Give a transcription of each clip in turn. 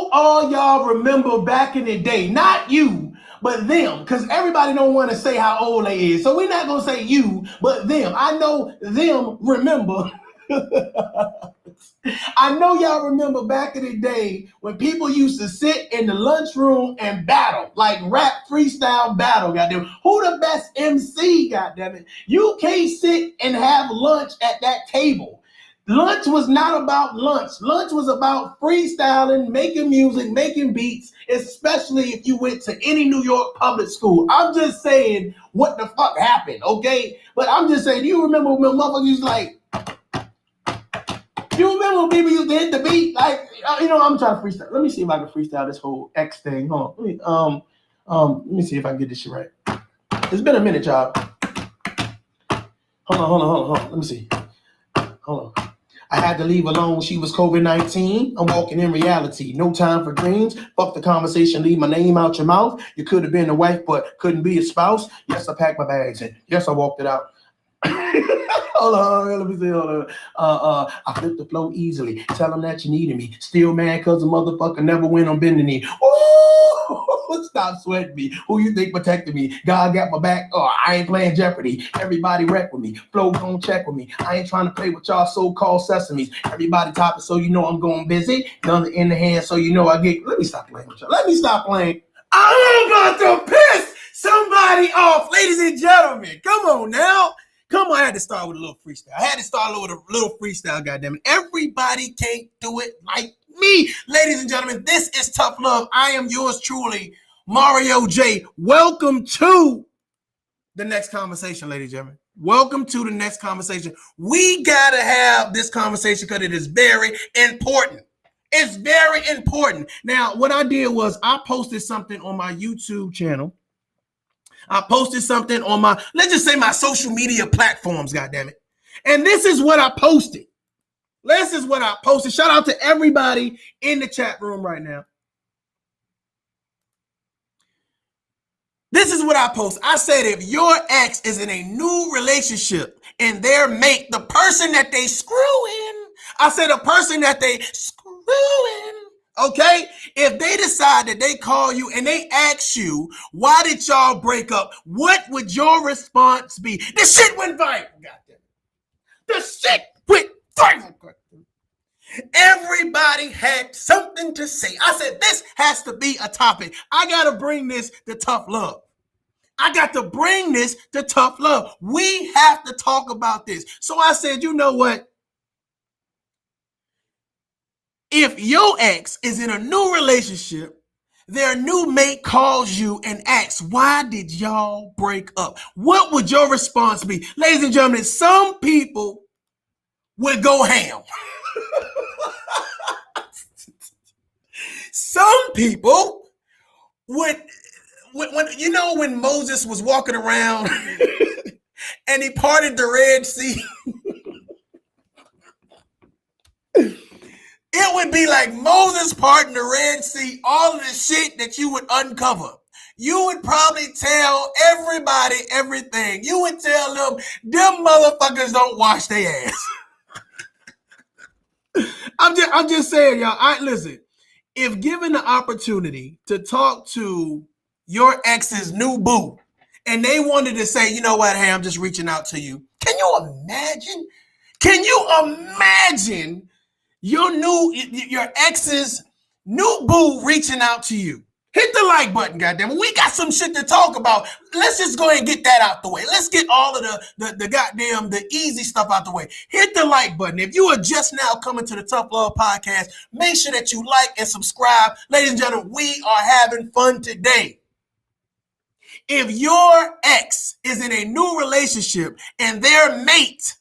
do all y'all remember back in the day? Not you, but them, because everybody don't want to say how old they is. So we're not going to say you, but them. I know them remember. I know y'all remember back in the day when people used to sit in the lunchroom and battle, like rap freestyle battle, goddamn. Who the best MC, goddamn it? You can't sit and have lunch at that table. Lunch was not about lunch. Lunch was about freestyling, making music, making beats, especially if you went to any New York public school. I'm just saying what the fuck happened, okay? But I'm just saying, you remember when motherfuckers used to like, you remember when people used to hit the beat? Like, I'm trying to freestyle. Let me see if I can freestyle this whole X thing. Hold on. Let me see if I can get this shit right. It's been a minute, y'all. Hold on. Let me see. Hold on. I had to leave alone when she was COVID-19. I'm walking in reality. No time for dreams. Fuck the conversation. Leave my name out your mouth. You could have been a wife, but couldn't be a spouse. Yes, I packed my bags and yes, I walked it out. Hold on, let me see. Hold on. I flipped the flow easily. Tell them that you needed me. Still mad because the motherfucker never went on bending knee. Ooh, stop sweating me. Who you think protected me? God got my back. Oh, I ain't playing Jeopardy. Everybody wreck with me. Flow gon' check with me. I ain't trying to play with y'all so-called sesames. Everybody topping so you know I'm going busy. None in the hand so you know I get. Let me stop playing with y'all. Let me stop playing. I'm about to piss somebody off, ladies and gentlemen. Come on now. Come on, I had to start with a little freestyle. Goddammit. Everybody can't do it like me. Ladies and gentlemen, this is Tough Love. I am yours truly, Mario J. Welcome to the next conversation, ladies and gentlemen. Welcome to the next conversation. We got to have this conversation because it is very important. It's very important. Now, what I did was I posted something on my YouTube channel. I posted something on my, let's just say my social media platforms, goddammit. And this is what I posted. Shout out to everybody in the chat room right now. This is what I post. I said, if your ex is in a new relationship and their mate, the person that they screw in, okay? If they decide that they call you and they ask you, why did y'all break up? What would your response be? The shit went viral. Goddamn. The shit went viral. Everybody had something to say. I said, this has to be a topic. I got to bring this to Tough Love. We have to talk about this. So I said, you know what? If your ex is in a new relationship, their new mate calls you and asks, why did y'all break up? What would your response be? Ladies and gentlemen, some people would go ham. Some people would, when Moses was walking around and he parted the Red Sea, it would be like Moses parting the Red Sea, all of the shit that you would uncover. You would probably tell everybody everything. You would tell them motherfuckers don't wash their ass. I'm just saying, y'all. Listen, if given the opportunity to talk to your ex's new boo, and they wanted to say, you know what, hey, I'm just reaching out to you. Can you imagine? Your ex's new boo reaching out to you? Hit the like button, goddamn. We got some shit to talk about. Let's just go ahead and get that out the way. Let's get all of the easy stuff out the way. Hit the like button. If you are just now coming to the Tough Love Podcast, make sure that you like and subscribe. Ladies and gentlemen, we are having fun today. If your ex is in a new relationship and their mate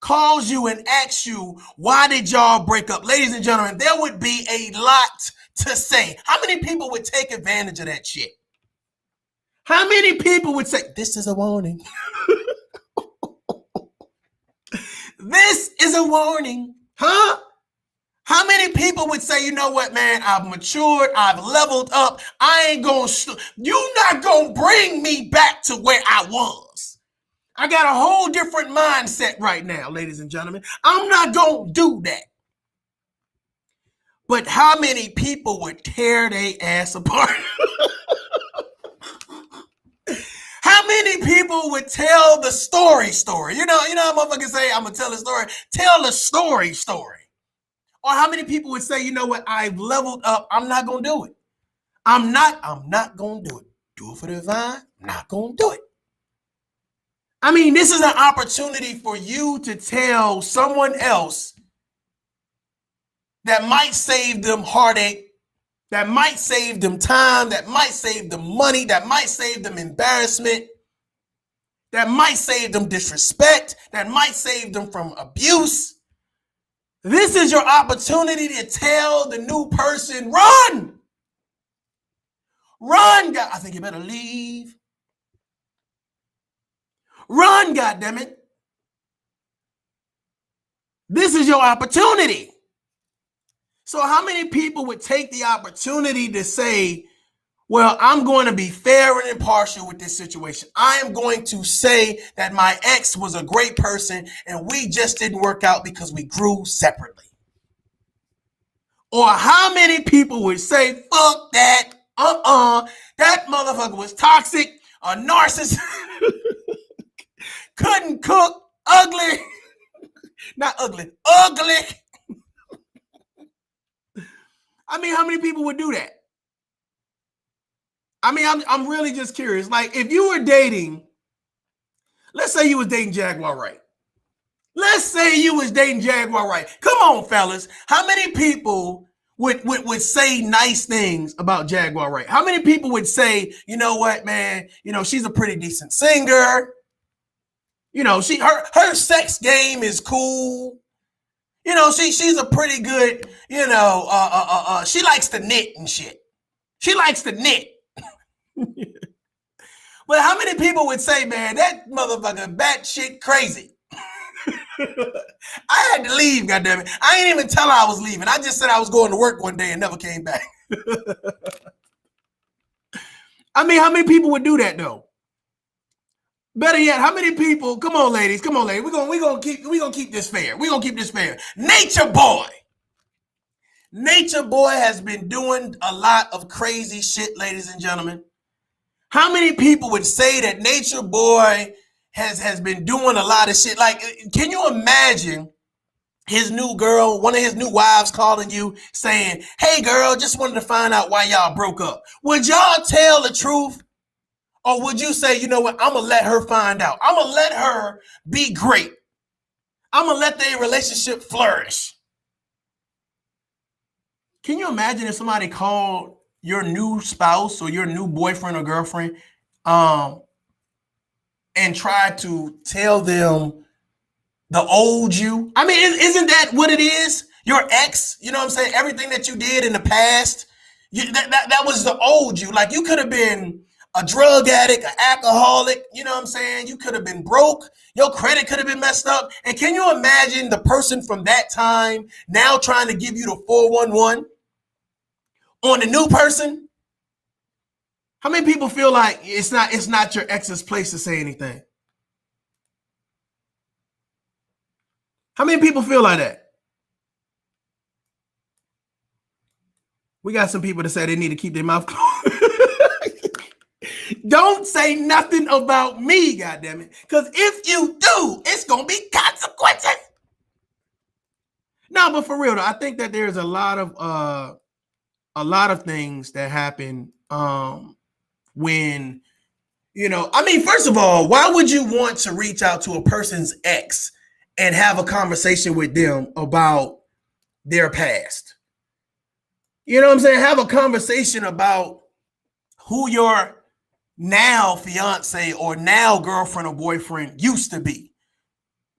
calls you and asks you, why did y'all break up? Ladies and gentlemen, there would be a lot to say. How many people would take advantage of that shit? How many people would say, this is a warning? This is a warning. Huh? How many people would say, you know what, man, I've matured, I've leveled up, you're not going to bring me back to where I was. I got a whole different mindset right now, ladies and gentlemen. I'm not going to do that. But how many people would tear their ass apart? How many people would tell the story? You know how motherfuckers say, I'm gonna tell a story. Tell the story. Or how many people would say, you know what, I've leveled up, I'm not gonna do it. I'm not gonna do it. Do it for the divine, I'm not gonna do it. I mean, this is an opportunity for you to tell someone else that might save them heartache, that might save them time, that might save them money, that might save them embarrassment, that might save them disrespect, that might save them from abuse. This is your opportunity to tell the new person, run! Run, God. I think you better leave. Run, goddammit. This is your opportunity. So how many people would take the opportunity to say, well, I'm going to be fair and impartial with this situation. I am going to say that my ex was a great person and we just didn't work out because we grew separately. Or how many people would say, fuck that, that motherfucker was toxic, a narcissist, couldn't cook, ugly, not ugly, ugly. I mean, how many people would do that? I mean, I'm really just curious. Like, if you were dating, let's say you was dating Jaguar Wright. Let's say you was dating Jaguar Wright. Come on, fellas. How many people would say nice things about Jaguar Wright? How many people would say, you know what, man, you know, she's a pretty decent singer. You know, her sex game is cool. You know, she's a pretty good, you know, she likes to knit and shit. She likes to knit. But how many people would say, man, that motherfucker batshit crazy? I had to leave, goddammit. I ain't even tell her I was leaving. I just said I was going to work one day and never came back. I mean, how many people would do that though? Better yet, how many people? Come on, ladies. We're gonna keep this fair. We're gonna keep this fair. Nature Boy. Nature Boy has been doing a lot of crazy shit, ladies and gentlemen. How many people would say that Nature Boy has been doing a lot of shit? Like, can you imagine his new girl, one of his new wives calling you saying, hey girl, just wanted to find out why y'all broke up. Would y'all tell the truth? Or would you say, you know what, I'm going to let her find out. I'm going to let her be great. I'm going to let their relationship flourish. Can you imagine if somebody called your new spouse or your new boyfriend or girlfriend and tried to tell them the old you? I mean, isn't that what it is? Your ex, you know what I'm saying? Everything that you did in the past, that was the old you. Like, you could have been a drug addict, an alcoholic, you know what I'm saying? You could have been broke. Your credit could have been messed up. And can you imagine the person from that time now trying to give you the 411 on the new person? How many people feel like it's not your ex's place to say anything? How many people feel like that? We got some people that say they need to keep their mouth closed. Don't say nothing about me, goddammit. Because if you do, it's going to be consequences. No, but for real, though, I think that there's a lot of things that happen when, you know, I mean, first of all, why would you want to reach out to a person's ex and have a conversation with them about their past? You know what I'm saying? Have a conversation about who your now fiance or now girlfriend or boyfriend used to be.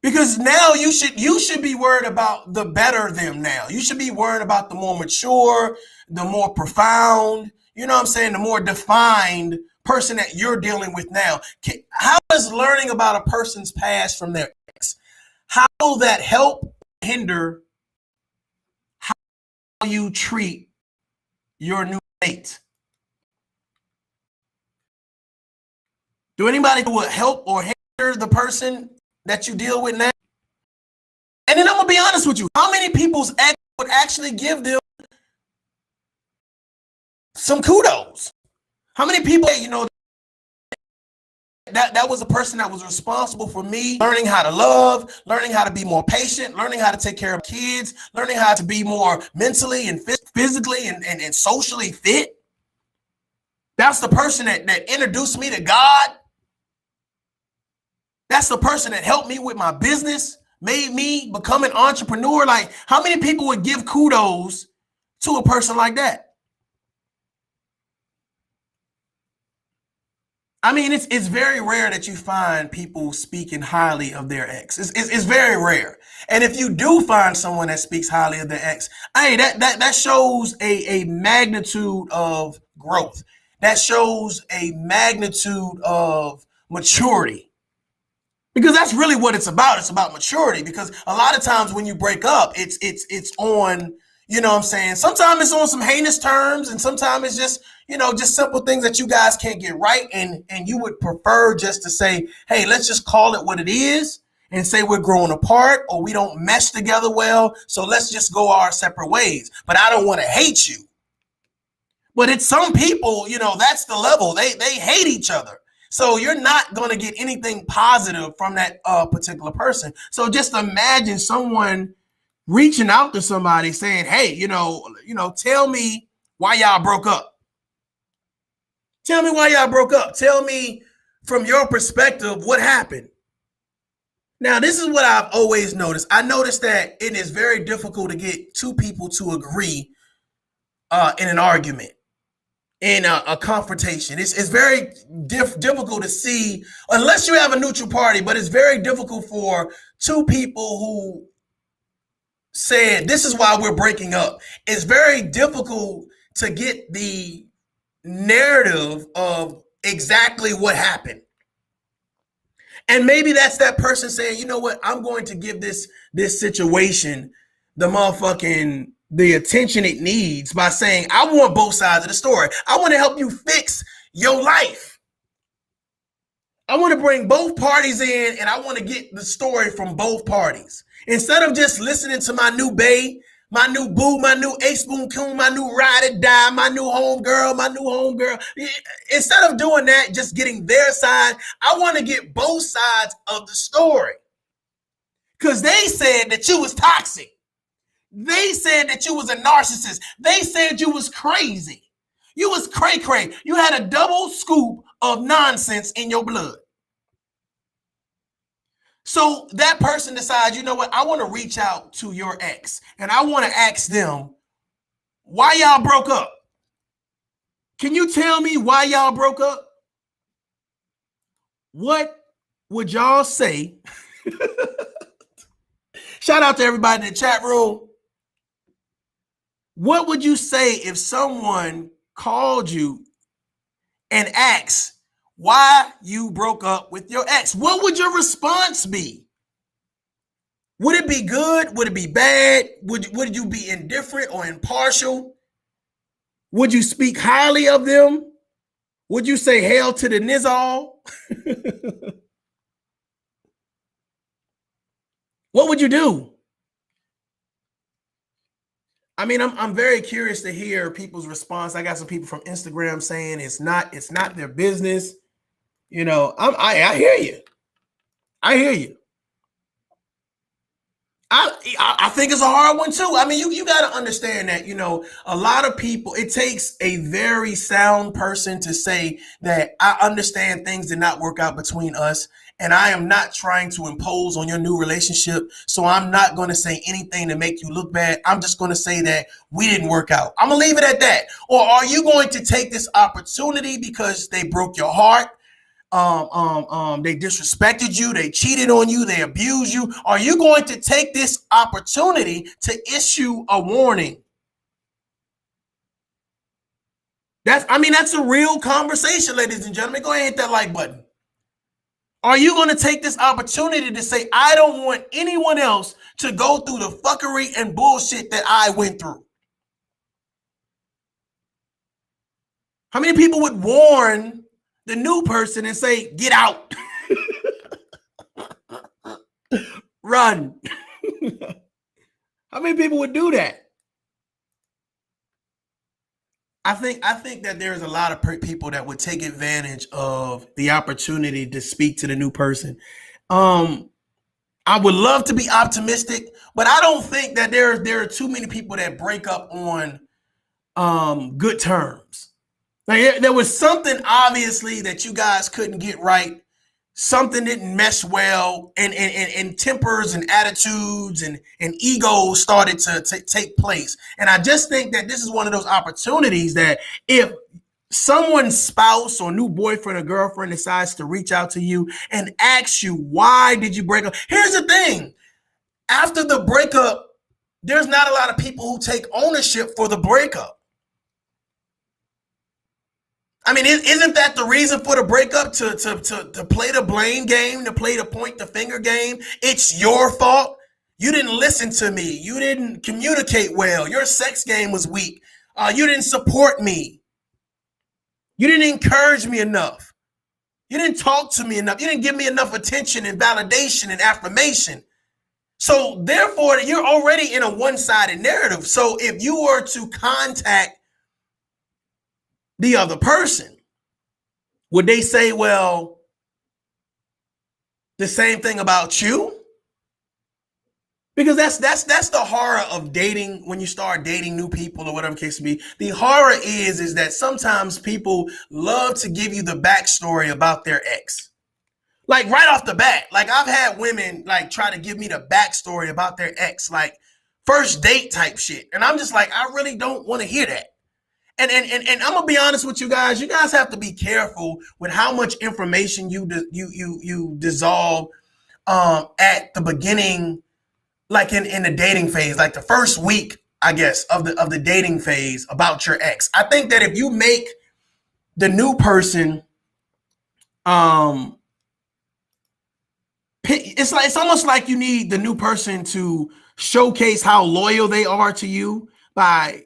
Because now you should be worried about the better them now. You should be worried about the more mature, the more profound, you know what I'm saying, the more defined person that you're dealing with now. How does learning about a person's past from their ex, how will that help hinder how you treat your new mate? Do anybody would help or hinder the person that you deal with now? And then I'm gonna be honest with you. How many people's ex would actually give them some kudos. How many people, that was a person that was responsible for me learning how to love, learning how to be more patient, learning how to take care of kids, learning how to be more mentally and physically and socially fit. That's the person that introduced me to God. That's the person that helped me with my business, made me become an entrepreneur. Like, how many people would give kudos to a person like that? I mean, it's very rare that you find people speaking highly of their ex. It's very rare. And if you do find someone that speaks highly of their ex, hey, that shows a magnitude of growth. That shows a magnitude of maturity. Because that's really what it's about. It's about maturity. Because a lot of times when you break up, it's on, you know what I'm saying? Sometimes it's on some heinous terms, and sometimes it's just, just simple things that you guys can't get right. And you would prefer just to say, hey, let's just call it what it is and say we're growing apart or we don't mesh together well. So let's just go our separate ways. But I don't want to hate you. But it's some people, that's the level. They hate each other. So you're not going to get anything positive from that particular person. So just imagine someone reaching out to somebody saying, hey, tell me why y'all broke up. Tell me why y'all broke up. Tell me from your perspective what happened. Now, this is what I've always noticed. I noticed that it is very difficult to get two people to agree in an argument. In a confrontation. It's very difficult to see, unless you have a neutral party, but it's very difficult for two people who said, this is why we're breaking up. It's very difficult to get the narrative of exactly what happened. And maybe that's that person saying, you know what, I'm going to give this situation the attention it needs by saying, I want both sides of the story. I want to help you fix your life. I want to bring both parties in and I want to get the story from both parties. Instead of just listening to my new bae, my new boo, my new ace boom coon, my new ride or die, my new homegirl. Instead of doing that, just getting their side, I want to get both sides of the story. Because they said that you was toxic. They said that you was a narcissist. They said you was crazy. You was cray-cray. You had a double scoop of nonsense in your blood. So that person decides, you know what? I want to reach out to your ex and I want to ask them why y'all broke up. Can you tell me why y'all broke up? What would y'all say? Shout out to everybody in the chat room. What would you say if someone called you and asked why you broke up with your ex? What would your response be? Would it be good? Would it be bad? Would you be indifferent or impartial? Would you speak highly of them? Would you say hail to the Nizal? What would you do? I mean, I'm very curious to hear people's response. I got some people from Instagram saying it's not their business. I hear you. I hear you. I think it's a hard one too. I mean, you got to understand that, a lot of people, it takes a very sound person to say that I understand things did not work out between us. And I am not trying to impose on your new relationship. So I'm not going to say anything to make you look bad. I'm just going to say that we didn't work out. I'm going to leave it at that. Or are you going to take this opportunity because they broke your heart? They disrespected you, they cheated on you, they abused you. Are you going to take this opportunity to issue a warning? That's a real conversation, ladies and gentlemen. Go ahead and hit that like button. Are you going to take this opportunity to say, I don't want anyone else to go through the fuckery and bullshit that I went through? How many people would warn the new person and say, get out? Run. How many people would do that? I think that there's a lot of people that would take advantage of the opportunity to speak to the new person. Um, I would love to be optimistic, but I don't think that there are too many people that break up on good terms. Like there was something obviously that you guys couldn't get right. Something didn't mesh well, and tempers and attitudes and egos started to take place. And I just think that this is one of those opportunities that if someone's spouse or new boyfriend or girlfriend decides to reach out to you and ask you, why did you break up? Here's the thing. After the breakup, there's not a lot of people who take ownership for the breakup. I mean, isn't that the reason for the breakup, to play the blame game, to play the point the finger game? It's your fault. You didn't listen to me. You didn't communicate well. Your sex game was weak. You didn't support me. You didn't encourage me enough. You didn't talk to me enough. You didn't give me enough attention and validation and affirmation. So therefore, you're already in a one-sided narrative. So if you were to contact the other person, would they say, well, the same thing about you? Because that's the horror of dating when you start dating new people or whatever the case may be. The horror is that sometimes people love to give you the backstory about their ex. Like right off the bat, like I've had women like try to give me the backstory about their ex, like first date type shit. And I'm just like, I really don't want to hear that. And I'm gonna be honest with you guys. You guys have to be careful with how much information you dissolve at the beginning, like in the dating phase, like the first week, I guess, of the dating phase about your ex. I think that if you make the new person, it's almost like you need the new person to showcase how loyal they are to you by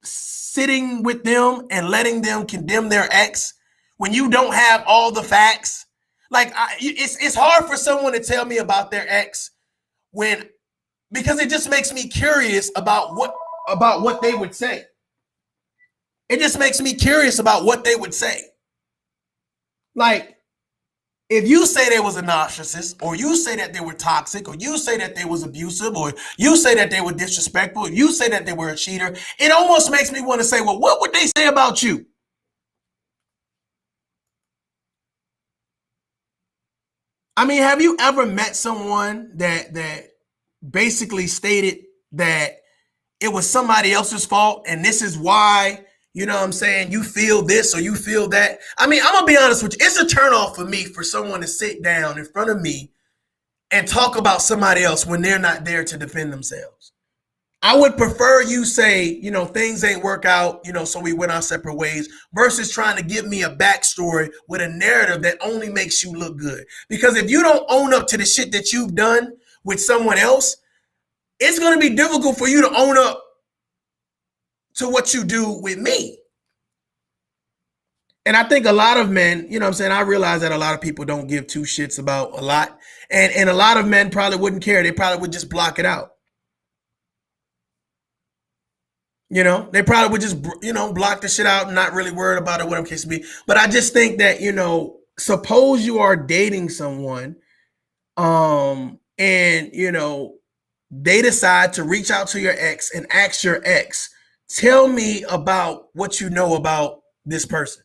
sitting with them and letting them condemn their ex when you don't have all the facts. Like it's hard for someone to tell me about their ex because it just makes me curious about what they would say. It just makes me curious about what they would say. Like, if you say they was a narcissist, or you say that they were toxic, or you say that they was abusive, or you say that they were disrespectful, or you say that they were a cheater, it almost makes me want to say, well, what would they say about you? I mean, have you ever met someone that basically stated that it was somebody else's fault and this is why, you know what I'm saying, you feel this or you feel that? I mean, I'm gonna be honest with you, it's a turnoff for me for someone to sit down in front of me and talk about somebody else when they're not there to defend themselves. I would prefer you say, you know, things ain't work out, you know, so we went our separate ways, versus trying to give me a backstory with a narrative that only makes you look good. Because if you don't own up to the shit that you've done with someone else, it's going to be difficult for you to own up to what you do with me. And I think a lot of men, you know what I'm saying, I realize that a lot of people don't give two shits about a lot. And a lot of men probably wouldn't care. They probably would just block it out. You know, they probably would just, you know, block the shit out and not really worried about it, whatever case may be. But I just think that, you know, suppose you are dating someone, and, you know, they decide to reach out to your ex and ask your ex, tell me about what you know about this person.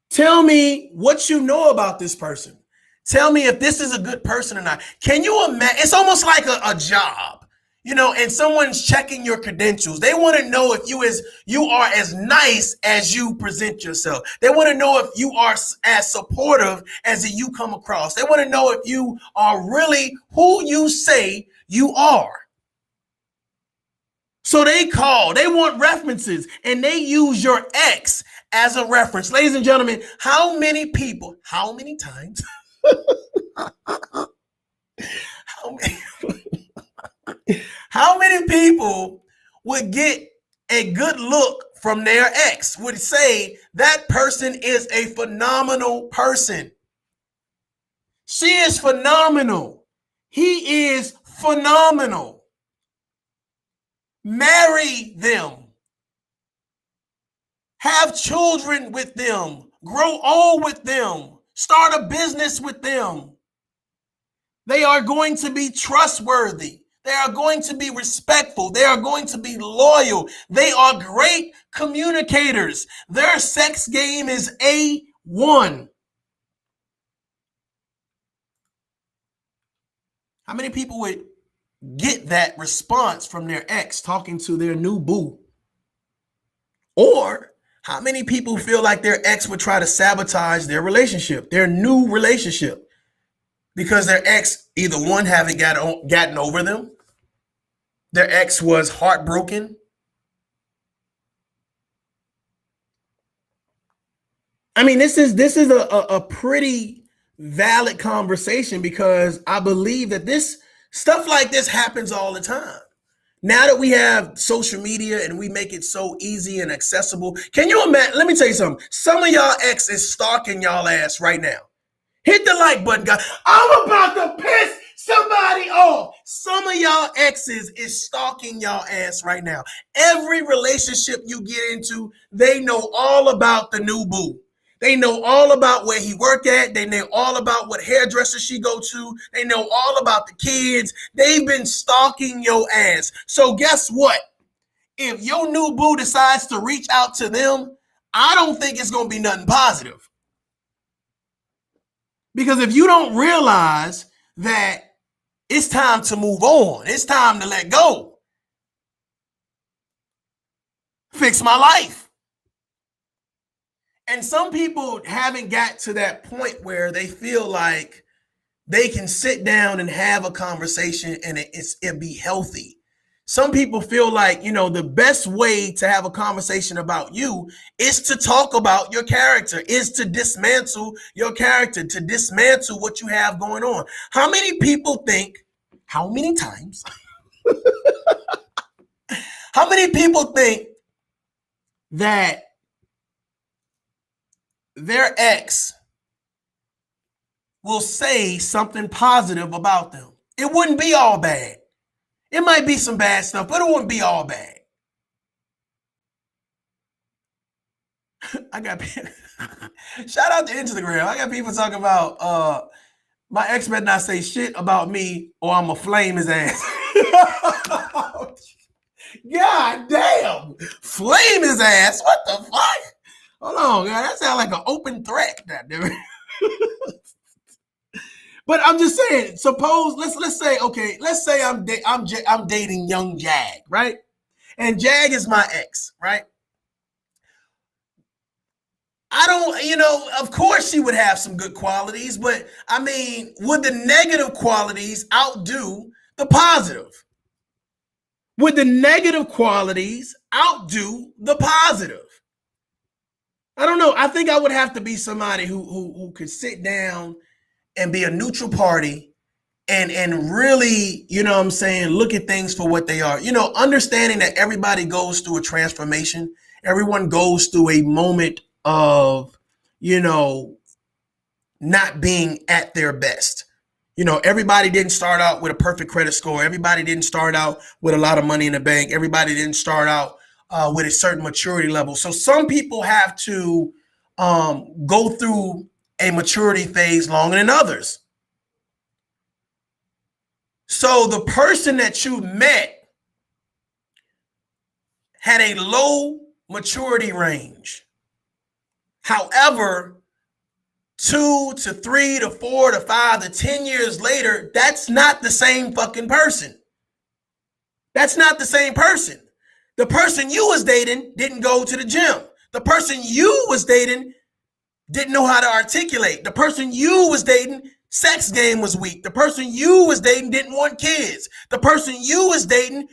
Tell me what you know about this person. Tell me if this is a good person or not. Can you imagine? It's almost like a job, you know, and someone's checking your credentials. They want to know if you are as nice as you present yourself. They want to know if you are as supportive as you come across. They want to know if you are really who you say you are. So they want references, and they use your ex as a reference. Ladies and gentlemen, how many times, how many people would get a good look from their ex, would say that person is a phenomenal person? She is phenomenal. He is phenomenal. Marry them. Have children with them. Grow old with them. Start a business with them. They are going to be trustworthy. They are going to be respectful. They are going to be loyal. They are great communicators. Their sex game is A1. How many people would get that response from their ex talking to their new boo? Or how many people feel like their ex would try to sabotage their relationship, their new relationship? Because their ex, either one, haven't gotten over them, their ex was heartbroken. I mean, this is a pretty valid conversation, because I believe that this stuff like this happens all the time. Now that we have social media and we make it so easy and accessible, can you imagine? Let me tell you something. Some of y'all ex is stalking y'all ass right now. Hit the like button, guys. I'm about to piss somebody off. Some of y'all exes is stalking y'all ass right now. Every relationship you get into, they know all about the new boo. They know all about where he work at. They know all about what hairdresser she go to. They know all about the kids. They've been stalking your ass. So guess what? If your new boo decides to reach out to them, I don't think it's going to be nothing positive. Because if you don't realize that it's time to move on, it's time to let go, fix my life. And some people haven't got to that point where they feel like they can sit down and have a conversation and it be healthy. Some people feel like, the best way to have a conversation about you is to talk about your character, is to dismantle your character, to dismantle what you have going on. How many people think, how many times, how many people think that their ex will say something positive about them? It wouldn't be all bad. It might be some bad stuff, but it wouldn't be all bad. I got people, shout out to Instagram. I got people talking about my ex better not say shit about me or I'm gonna flame his ass. God damn, flame his ass. What the fuck? Hold on, God, that sounds like an open threat. But I'm just saying, suppose let's say, okay, let's say I'm dating young Jag, right? And Jag is my ex, right? I don't, of course she would have some good qualities, but I mean, would the negative qualities outdo the positive? Would the negative qualities outdo the positive? I don't know. I think I would have to be somebody who could sit down and be a neutral party and really, what I'm saying, look at things for what they are. Understanding that everybody goes through a transformation. Everyone goes through a moment of, not being at their best. Everybody didn't start out with a perfect credit score. Everybody didn't start out with a lot of money in the bank. Everybody didn't start out with a certain maturity level. So some people have to go through a maturity phase longer than others. So the person that you met had a low maturity range. However, 2 to 3 to 4 to 5 to 10 years later, that's not the same fucking person. That's not the same person. The person you was dating didn't go to the gym. The person you was dating didn't know how to articulate. The person you was dating, sex game was weak. The person you was dating didn't want kids. The person you was dating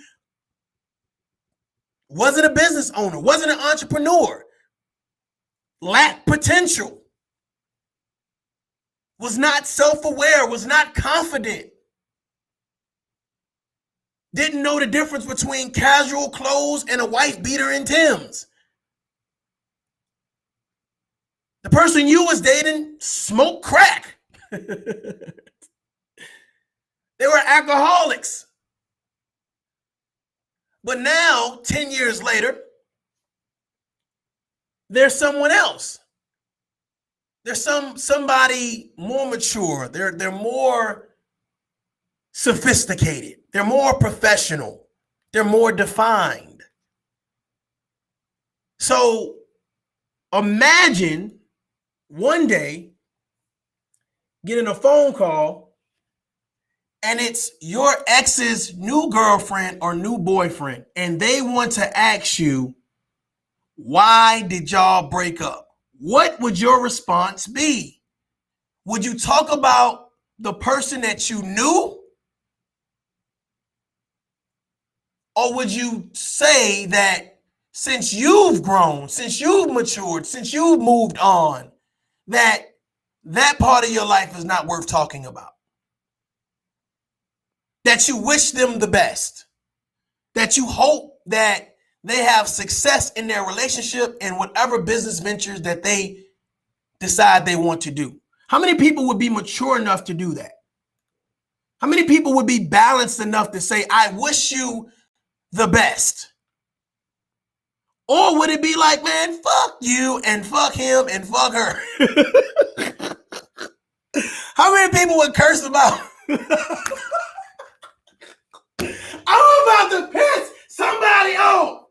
wasn't a business owner, wasn't an entrepreneur, lacked potential, was not self-aware, was not confident, didn't know the difference between casual clothes and a wife beater and Tim's. The person you was dating smoked crack. They were alcoholics. But now, 10 years later, there's someone else. There's somebody more mature. They're more sophisticated. They're more professional. They're more defined. So imagine one day getting a phone call and it's your ex's new girlfriend or new boyfriend, and they want to ask you, why did y'all break up? What would your response be? Would you talk about the person that you knew? Or would you say that since you've grown, since you've matured, since you've moved on, that part of your life is not worth talking about? That you wish them the best? That you hope that they have success in their relationship and whatever business ventures that they decide they want to do? How many people would be mature enough to do that? How many people would be balanced enough to say, I wish you the best? Or would it be like, man, fuck you and fuck him and fuck her? How many people would curse about? I'm about to piss somebody off.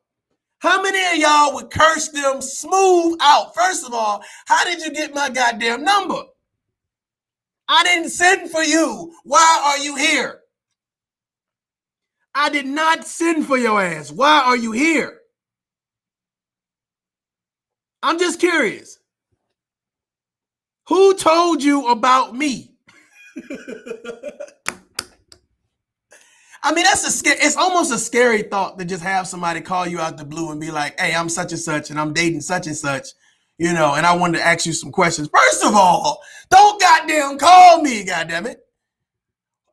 How many of y'all would curse them smooth out? First of all, how did you get my goddamn number? I didn't send for you. Why are you here? I did not send for your ass. Why are you here? I'm just curious. Who told you about me? I mean, it's almost a scary thought to just have somebody call you out the blue and be like, hey, I'm such and such and I'm dating such and such, and I wanted to ask you some questions. First of all, don't goddamn call me, goddammit.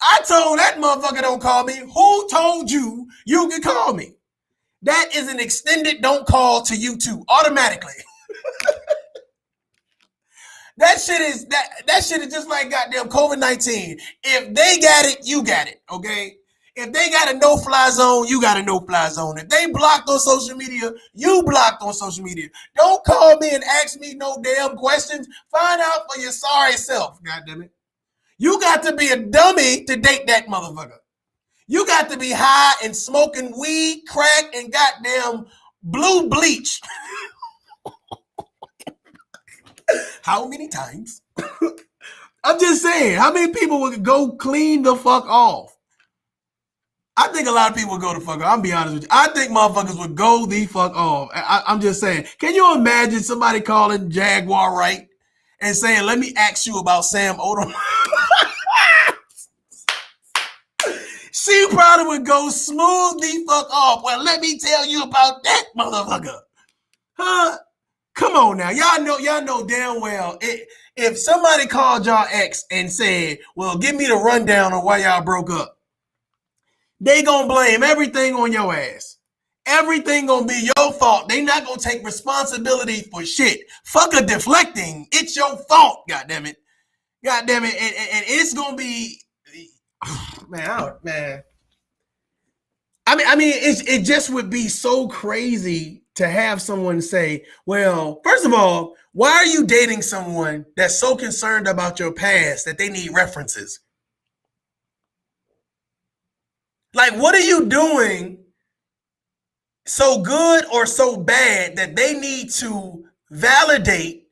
I told that motherfucker don't call me. Who told you you can call me? That is an extended don't call to you too, automatically. That shit is just like goddamn COVID-19. If they got it, you got it, okay? If they got a no-fly zone, you got a no-fly zone. If they blocked on social media, you blocked on social media. Don't call me and ask me no damn questions. Find out for your sorry self, goddammit. You got to be a dummy to date that motherfucker. You got to be high and smoking weed, crack, and goddamn blue bleach. How many times? I'm just saying, how many people would go clean the fuck off? I think a lot of people would go the fuck off. I'll be honest with you. I think motherfuckers would go the fuck off. I'm just saying. Can you imagine somebody calling Jaguar Wright and saying, let me ask you about Sam Odom? She probably would go smooth the fuck off. Well, let me tell you about that motherfucker. Huh? Come on now. Y'all know damn well. If somebody called y'all ex and said, well, give me the rundown on why y'all broke up, they gonna blame everything on your ass. Everything gonna be your fault. They not gonna take responsibility for shit. Fuck a deflecting. It's your fault, goddammit. Goddammit. And it's gonna be, man. I mean, it just would be so crazy to have someone say, well, first of all, why are you dating someone that's so concerned about your past that they need references? Like, what are you doing so good or so bad that they need to validate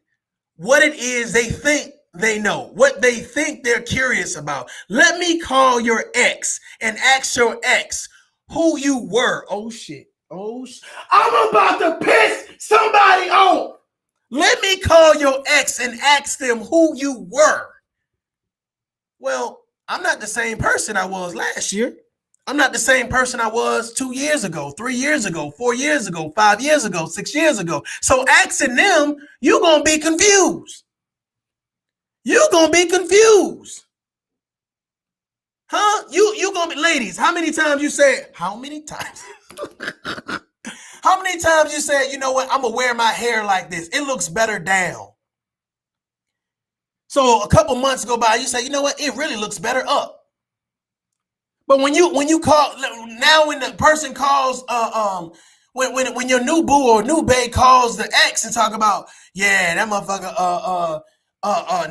what it is they think they know, what they think they're curious about? Let me call your ex and ask your ex who you were. Oh, shit. I'm about to piss somebody off. Let me call your ex and ask them who you were. Well, I'm not the same person I was last year. I'm not the same person I was 2 years ago, 3 years ago, 4 years ago, 5 years ago, 6 years ago. So asking them, you're going to be confused. You're going to be confused. Huh? You going to be, ladies, how many times you said, how many times? How many times you said, you know what, I'm going to wear my hair like this. It looks better down. So a couple months go by, you say, you know what, it really looks better up. But when you call, now when the person calls When your new boo or new bae calls the ex and talk about, yeah, that motherfucker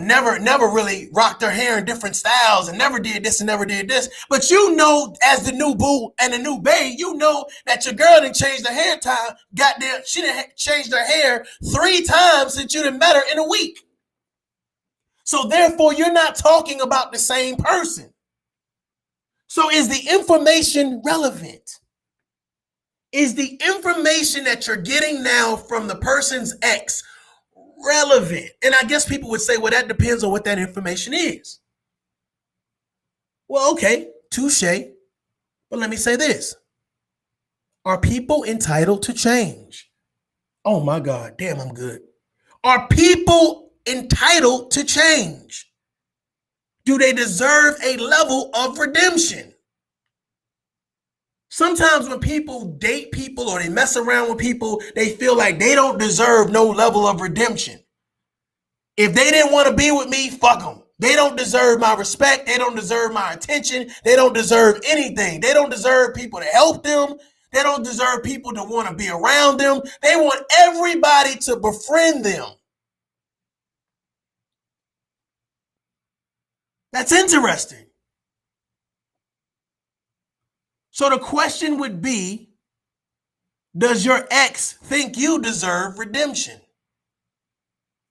never really rocked her hair in different styles and never did this and never did this. But you know, as the new boo and the new bae, you know that your girl didn't change the hair time. Goddamn, she didn't change her hair 3 times since you done met her in a week. So therefore, you're not talking about the same person. So is the information relevant? Is the information that you're getting now from the person's ex relevant? And I guess people would say, well, that depends on what that information is. Well, okay, touche. But let me say this. Are people entitled to change? Oh my God, damn, I'm good. Are people entitled to change? Do they deserve a level of redemption? Sometimes when people date people or they mess around with people, they feel like they don't deserve no level of redemption. If they didn't want to be with me, fuck them. They don't deserve my respect. They don't deserve my attention. They don't deserve anything. They don't deserve people to help them. They don't deserve people to want to be around them. They want everybody to befriend them. That's interesting. So the question would be, does your ex think you deserve redemption?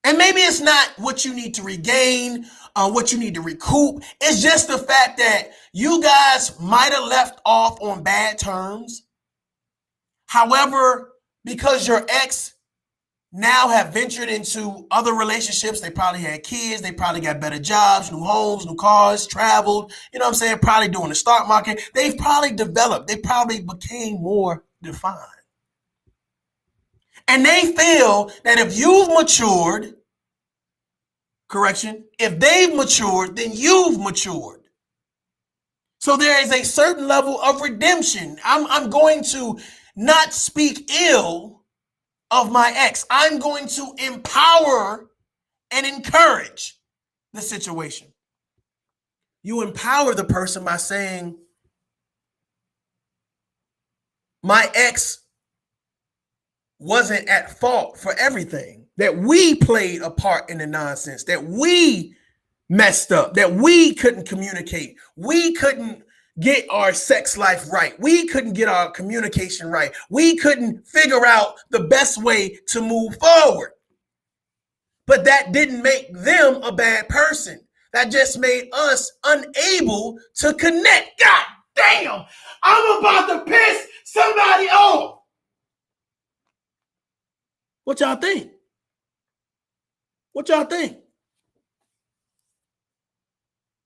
And maybe it's not what you need to regain, what you need to recoup. It's just the fact that you guys might have left off on bad terms. However, because your ex now have ventured into other relationships, they probably had kids, they probably got better jobs, new homes, new cars, traveled, you know what I'm saying, probably doing the stock market. They've probably developed, they probably became more defined. And they feel that if you've matured, if they've matured, then you've matured. So there is a certain level of redemption. I'm going to not speak ill of my ex. I'm going to empower and encourage the situation. You empower the person by saying, my ex wasn't at fault for everything, that we played a part in the nonsense, that we messed up, that we couldn't communicate, we couldn't get our sex life right, we couldn't get our communication right, we couldn't figure out the best way to move forward. But that didn't make them a bad person. That just made us unable to connect. God damn, I'm about to piss somebody off. What y'all think? What y'all think?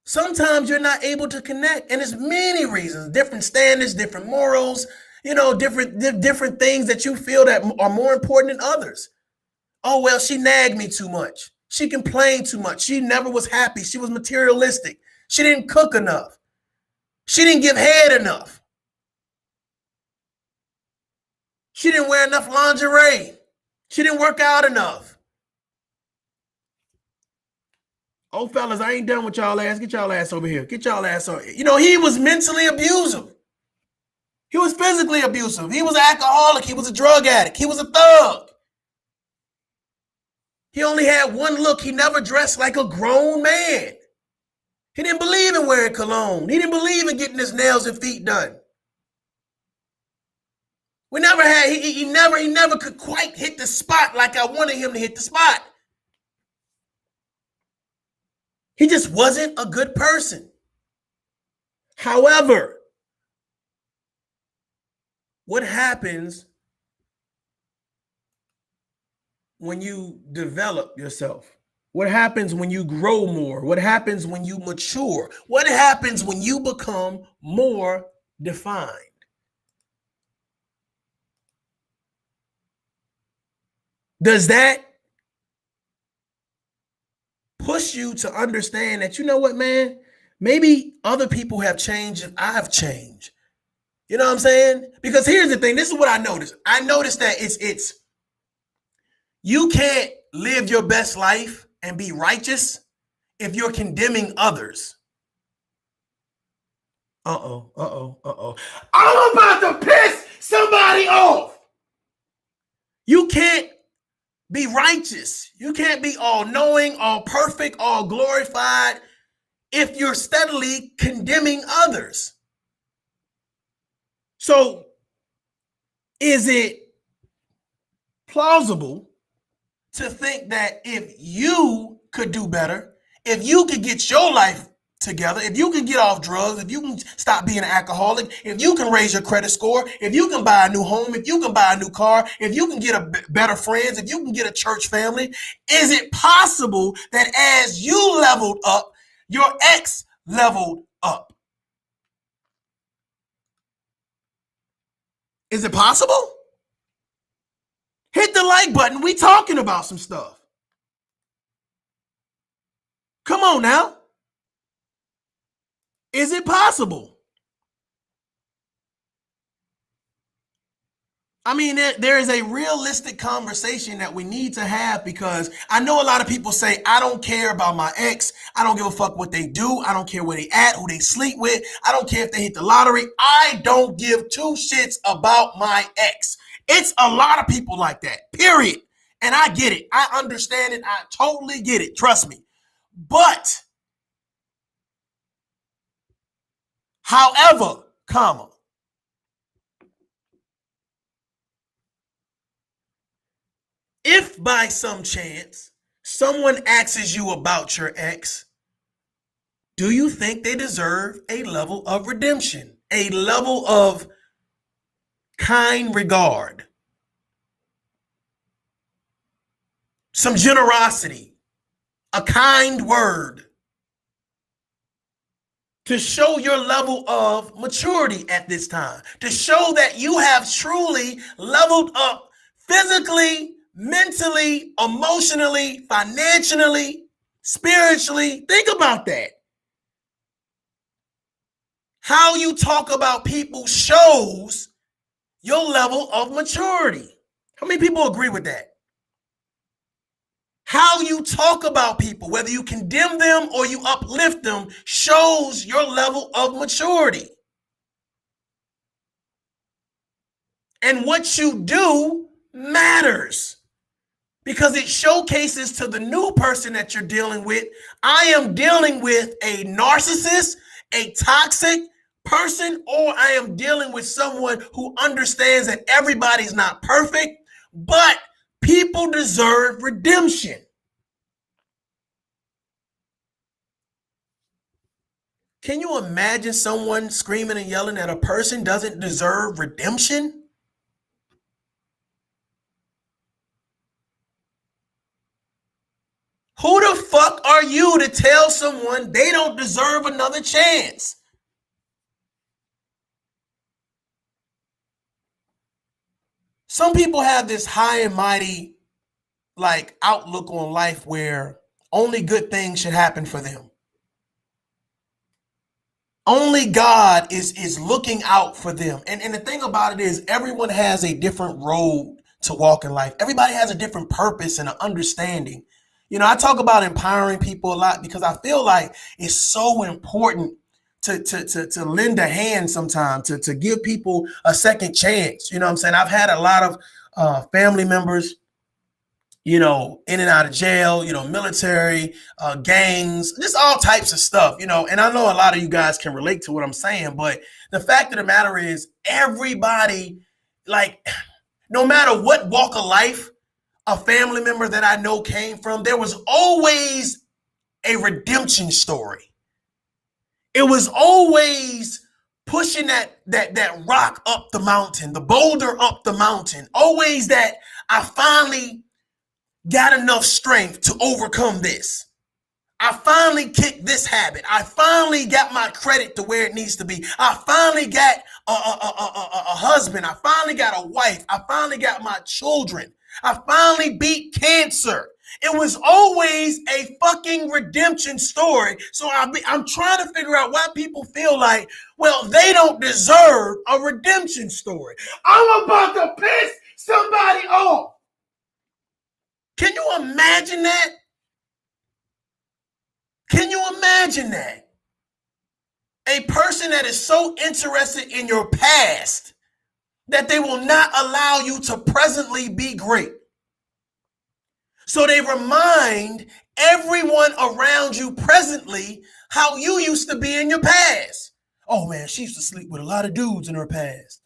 Sometimes you're not able to connect, and there's many reasons, different standards, different morals, you know, different things that you feel that are more important than others. Oh, well, she nagged me too much. She complained too much. She never was happy. She was materialistic. She didn't cook enough. She didn't give head enough. She didn't wear enough lingerie. She didn't work out enough. Oh, fellas, I ain't done with y'all ass. Get y'all ass over here. Get y'all ass over here. You know, he was mentally abusive. He was physically abusive. He was an alcoholic. He was a drug addict. He was a thug. He only had one look. He never dressed like a grown man. He didn't believe in wearing cologne. He didn't believe in getting his nails and feet done. We never had, he never could quite hit the spot like I wanted him to hit the spot. He just wasn't a good person. However, what happens when you develop yourself? What happens when you grow more? What happens when you mature? What happens when you become more defined? Does that push you to understand that, you know what, man, maybe other people have changed if I've changed? You know what I'm saying? Because here's the thing. This is what I noticed. I noticed that it's you can't live your best life and be righteous if you're condemning others. I'm about to piss somebody off. You can't be righteous. You can't be all knowing, all perfect, all glorified if you're steadily condemning others. So, is it plausible to think that if you could do better, if you could get your life together, if you can get off drugs, if you can stop being an alcoholic, if you can raise your credit score, if you can buy a new home, if you can buy a new car, if you can get better friends, if you can get a church family, is it possible that as you leveled up, your ex leveled up? Is it possible? Hit the like button. We talking about some stuff. Come on now. Is it possible? I mean, there is a realistic conversation that we need to have, because I know a lot of people say, I don't care about my ex. I don't give a fuck what they do. I don't care where they at, who they sleep with. I don't care if they hit the lottery. I don't give two shits about my ex. It's a lot of people like that, period. And I get it. I understand it. I totally get it. Trust me. But, however, comma, if by some chance someone asks you about your ex, do you think they deserve a level of redemption, a level of kind regard, some generosity, a kind word, to show your level of maturity at this time, to show that you have truly leveled up physically, mentally, emotionally, financially, spiritually? Think about that. How you talk about people shows your level of maturity. How many people agree with that? How you talk about people, whether you condemn them or you uplift them, shows your level of maturity. And what you do matters, because it showcases to the new person that you're dealing with, I am dealing with a narcissist, a toxic person, or I am dealing with someone who understands that everybody's not perfect, but people deserve redemption. Can you imagine someone screaming and yelling that a person doesn't deserve redemption? Who the fuck are you to tell someone they don't deserve another chance? Some people have this high and mighty outlook on life where only good things should happen for them. Only God is looking out for them. And the thing about it is, everyone has a different road to walk in life. Everybody has a different purpose and an understanding. I talk about empowering people a lot because I feel like it's so important to lend a hand sometimes, to give people a second chance. You know what I'm saying? I've had a lot of family members, in and out of jail, military, gangs, just all types of stuff, and I know a lot of you guys can relate to what I'm saying, but the fact of the matter is, everybody, no matter what walk of life a family member that I know came from, there was always a redemption story. It was always pushing that rock up the mountain, the boulder up the mountain, always that I finally got enough strength to overcome this. I finally kicked this habit. I finally got my credit to where it needs to be. I finally got a husband. I finally got a wife. I finally got my children. I finally beat cancer. It was always a fucking redemption story. So I'm trying to figure out why people feel like, well, they don't deserve a redemption story. I'm about to piss somebody off. Can you imagine that? Can you imagine that? A person that is so interested in your past that they will not allow you to presently be great. So they remind everyone around you presently how you used to be in your past. Oh man, she used to sleep with a lot of dudes in her past.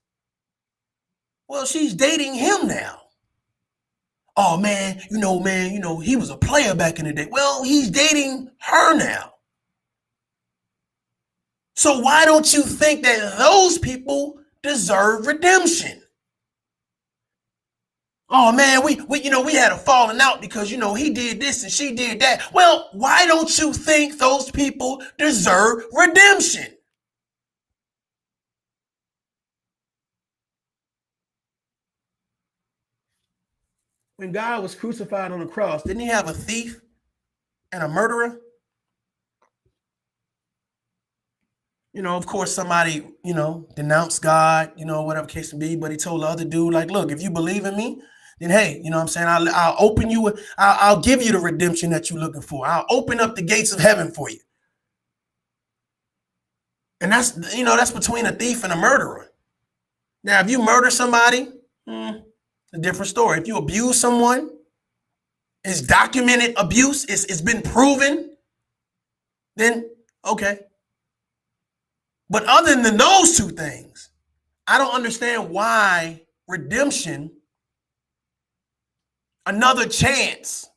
Well, she's dating him now. Oh man, he was a player back in the day. Well, he's dating her now. So why don't you think that those people deserve redemption? Oh man, we had a falling out because he did this and she did that. Well, why don't you think those people deserve redemption? When God was crucified on the cross, didn't he have a thief and a murderer? Of course, somebody, denounced God, whatever case may be, but he told the other dude, like, look, if you believe in me, then hey, what I'm saying, I'll open you, I'll give you the redemption that you're looking for. I'll open up the gates of heaven for you. And that's between a thief and a murderer. Now, if you murder somebody, a different story. If you abuse someone, it's documented abuse, it's been proven, then okay. But other than those two things, I don't understand why redemption, another chance,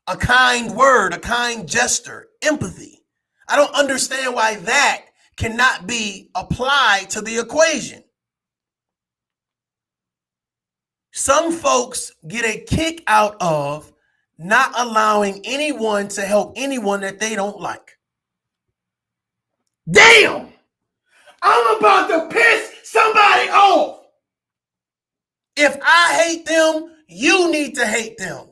a kind word, a kind gesture, empathy, I don't understand why that cannot be applied to the equation. Some folks get a kick out of not allowing anyone to help anyone that they don't like. Damn! I'm about to piss somebody off. If I hate them, you need to hate them.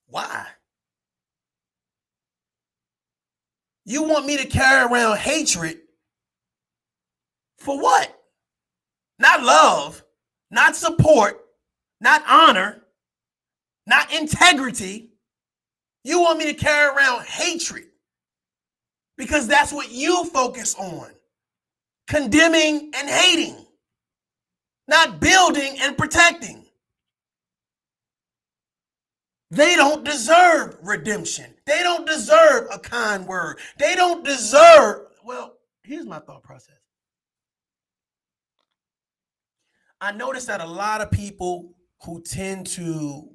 Why? You want me to carry around hatred for what? Not love, not support, not honor, not integrity. You want me to carry around hatred because that's what you focus on. Condemning and hating, not building and protecting. They don't deserve redemption. They don't deserve a kind word. They don't deserve, well, here's my thought process. I notice that a lot of people who tend to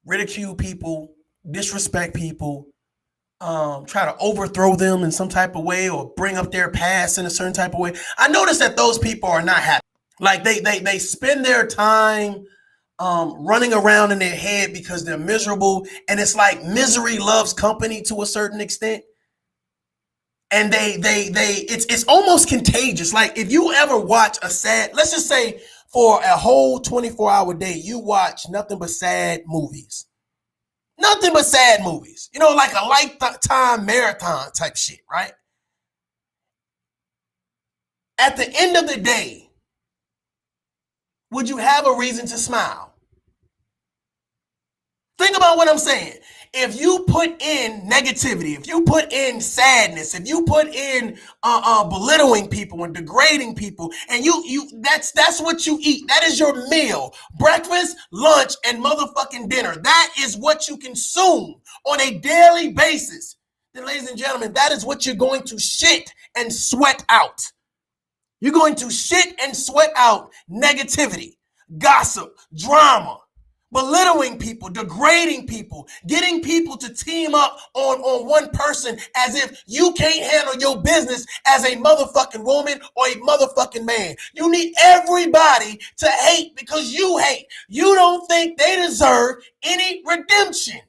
ridicule people, disrespect people, try to overthrow them in some type of way or bring up their past in a certain type of way. I notice that those people are not happy. Like they spend their time running around in their head because they're miserable, and it's like misery loves company to a certain extent. And it's almost contagious. Like if you ever watch a sad, let's just say for a whole 24-hour day, you watch nothing but sad movies. Nothing but sad movies. Like a lifetime marathon type shit, right? At the end of the day, would you have a reason to smile? Think about what I'm saying. If you put in negativity, if you put in sadness, if you put in belittling people and degrading people, and that's what you eat. That is your meal. Breakfast, lunch, and motherfucking dinner. That is what you consume on a daily basis. Then, ladies and gentlemen, that is what you're going to shit and sweat out. You're going to shit and sweat out negativity, gossip, drama, belittling people, degrading people, getting people to team up on one person as if you can't handle your business as a motherfucking woman or a motherfucking man. You need everybody to hate because you hate. You don't think they deserve any redemption.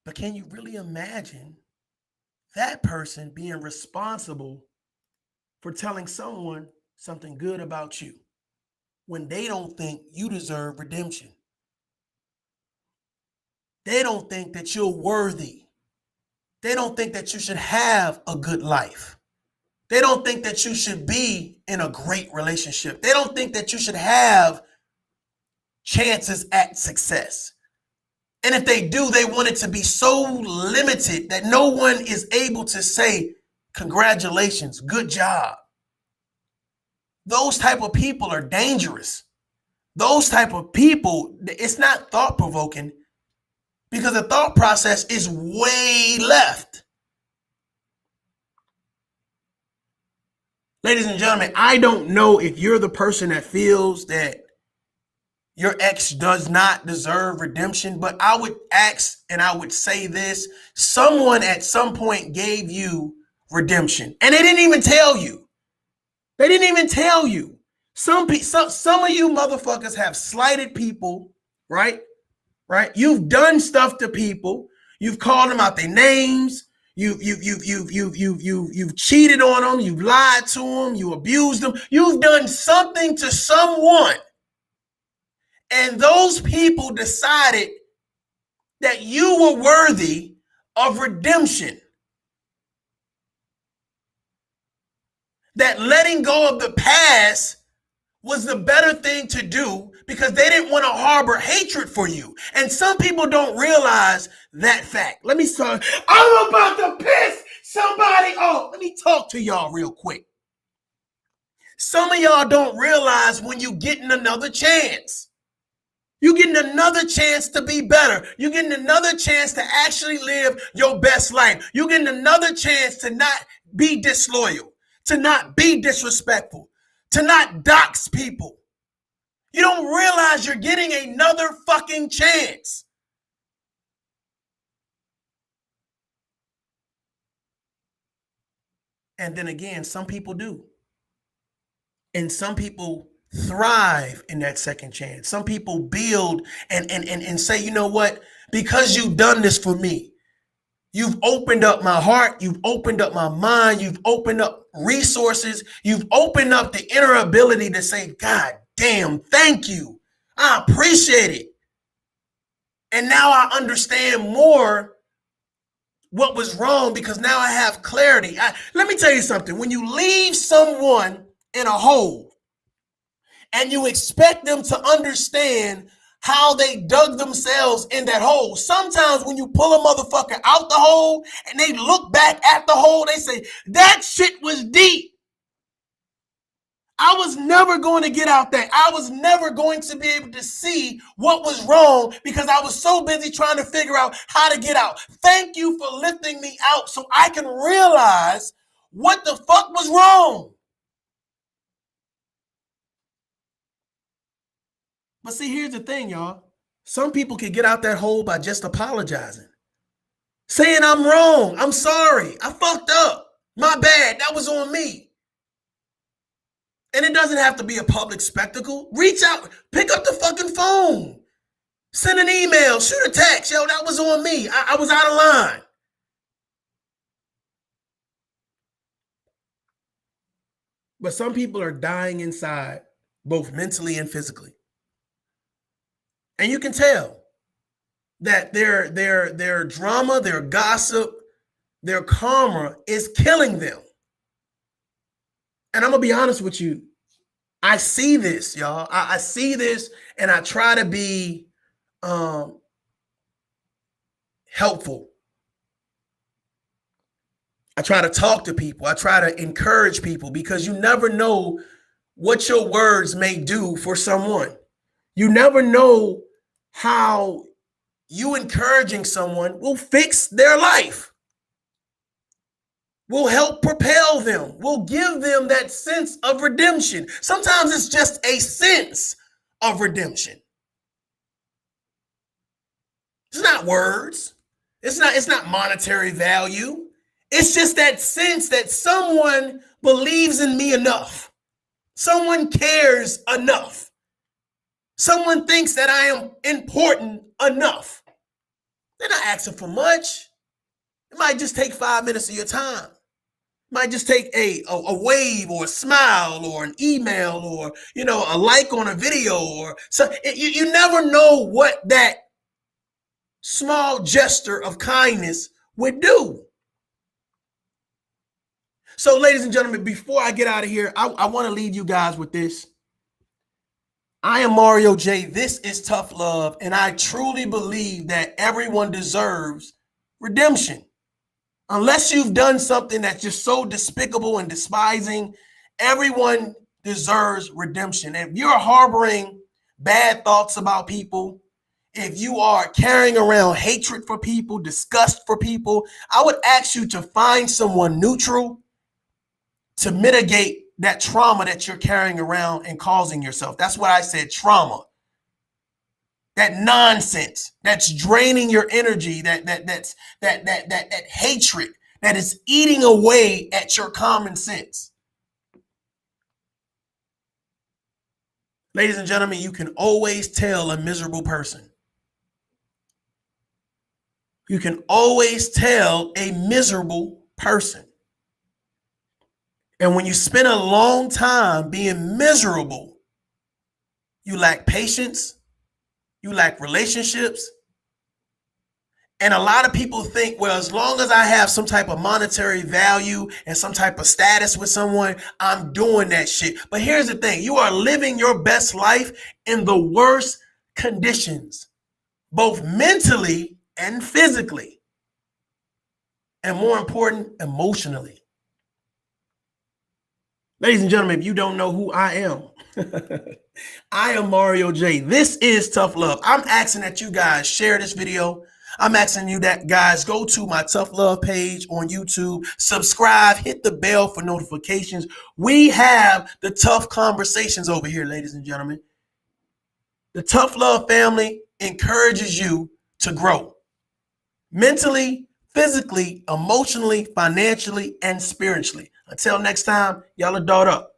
But can you really imagine that person being responsible for telling someone something good about you when they don't think you deserve redemption? They don't think that you're worthy. They don't think that you should have a good life. They don't think that you should be in a great relationship. They don't think that you should have chances at success. And if they do, they want it to be so limited that no one is able to say, congratulations, good job. Those type of people are dangerous. Those type of people, it's not thought-provoking because the thought process is way left. Ladies and gentlemen, I don't know if you're the person that feels that your ex does not deserve redemption, but I would ask and I would say this: someone at some point gave you redemption and they didn't even tell you. They didn't even tell you. Some of you motherfuckers have slighted people, right? Right? You've done stuff to people. You've called them out their names. You've cheated on them. You've lied to them. You abused them. You've done something to someone. And those people decided that you were worthy of redemption. That letting go of the past was the better thing to do because they didn't want to harbor hatred for you. And some people don't realize that fact. Let me start. I'm about to piss somebody off. Let me talk to y'all real quick. Some of y'all don't realize when you're getting another chance. You're getting another chance to be better. You're getting another chance to actually live your best life. You're getting another chance to not be disloyal, to not be disrespectful, to not dox people. You don't realize you're getting another fucking chance. And then again, some people do. And some people thrive in that second chance. Some people build and say, you know what? Because you've done this for me, you've opened up my heart, you've opened up my mind, you've opened up resources, you've opened up the inner ability to say, God damn, thank you. I appreciate it. And now I understand more what was wrong because now I have clarity. Let me tell you something. When you leave someone in a hole and you expect them to understand how they dug themselves in that hole, sometimes when you pull a motherfucker out the hole and they look back at the hole, they say, that shit was deep. I was never going to get out there. I was never going to be able to see what was wrong because I was so busy trying to figure out how to get out. Thank you for lifting me out so I can realize what the fuck was wrong. But see, here's the thing, y'all. Some people can get out that hole by just apologizing. Saying I'm wrong. I'm sorry. I fucked up. My bad. That was on me. And it doesn't have to be a public spectacle. Reach out. Pick up the fucking phone. Send an email. Shoot a text. Yo, that was on me. I was out of line. But some people are dying inside, both mentally and physically. And you can tell that their drama, their gossip, their karma is killing them. And I'm going to be honest with you. I see this, y'all. I see this and I try to be helpful. I try to talk to people. I try to encourage people because you never know what your words may do for someone. You never know how you encouraging someone will fix their life, will help propel them, will give them that sense of redemption. Sometimes it's just a sense of redemption. It's not words. It's not monetary value. It's just that sense that someone believes in me enough. Someone cares enough. Someone thinks that I am important enough. They're not asking for much. It might just take 5 minutes of your time. It might just take a wave or a smile or an email or, a like on a video or so. You never know what that small gesture of kindness would do. So, ladies and gentlemen, before I get out of here, I want to leave you guys with this. I am Mario J. This is Tough Love, and I truly believe that everyone deserves redemption. Unless you've done something that's just so despicable and despising, everyone deserves redemption. If you're harboring bad thoughts about people, if you are carrying around hatred for people, disgust for people, I would ask you to find someone neutral to mitigate that trauma that you're carrying around and causing yourself. That's what I said, trauma. That nonsense that's draining your energy, that hatred that is eating away at your common sense. Ladies and gentlemen, you can always tell a miserable person. You can always tell a miserable person. And when you spend a long time being miserable, you lack patience, you lack relationships. And a lot of people think, well, as long as I have some type of monetary value and some type of status with someone, I'm doing that shit. But here's the thing, you are living your best life in the worst conditions, both mentally and physically, and more important, emotionally. Ladies and gentlemen, if you don't know who I am, I am Mario J. This is Tough Love. I'm asking that you guys share this video. I'm asking you that guys go to my Tough Love page on YouTube, subscribe, hit the bell for notifications. We have the tough conversations over here, ladies and gentlemen. The Tough Love family encourages you to grow mentally, physically, emotionally, financially, and spiritually. Until next time, y'all adult up.